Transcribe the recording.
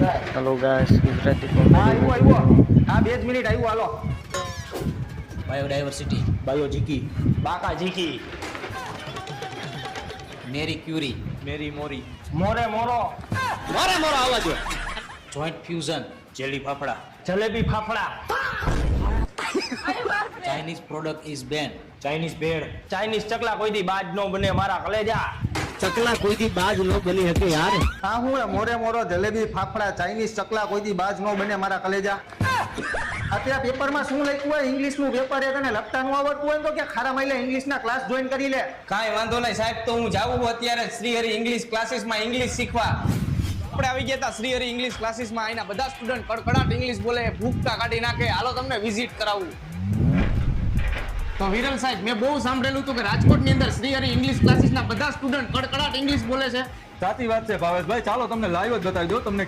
Hello guys, Gujarati આવ્યો હા 2 જ મિનિટ આવ્યો હાલો. બાયોડાયવર્સિટી, બાયોજીકી, બાકા જીકી, મેરી ક્યુરી, મેરી મોરી, મોરે મોરો, મોરે મોરો આવવા દો. Joint fusion, jelly fafda, jalebi fafda, Chinese product is બેન, ચાઇનીઝ ભેળ, ચાઇનીઝ ચકલા કોઈ દી બાજ નો બને મારા કલેજા. ચકલા કોઈથી બાજ ન બની શકે યાર. હા હું મોરે મોરો જલેબી ફાફડા ચાઇનીઝ ચકલા કોઈ દી બાજ નો બને મારા કલેજા. અત્યારે પેપરમાં શું લખ્યું હોય ઇંગ્લિશનું પેપર એ તને લખતા ન આવડતું હોય તો કે ખારા માઈલે ઇંગ્લિશના ક્લાસ જોઈન કરી લે. કાંઈ વાંધો નહીં સાહેબ, તો હું જાઉં છું અત્યારે શ્રીહરિ ઇંગ્લિશ ક્લાસીસમાં ઇંગ્લિશ શીખવા. આપણે આવી ગયા હતા શ્રીહરિ ઇંગ્લિશ ક્લાસીસમાં. અહીંના બધા સ્ટુડન્ટ કડકડાટ ઇંગ્લિશ બોલે, ભૂખતા કાઢી નાખે. હાલો તમને વિઝિટ કરાવું. તો વિરલ સાહેબ, મેં બહુ સાંભળેલું હતું કે રાજકોટની અંદર શ્રીહરિ ઇંગ્લિશ ક્લાસીસના બધા સ્ટુડન્ટ કડકડાટ ઇંગ્લિશ બોલે છે. સાચી વાત છે ભાવેશભાઈ, ચાલો તમને લાઈવ જ બતાવી દો તમને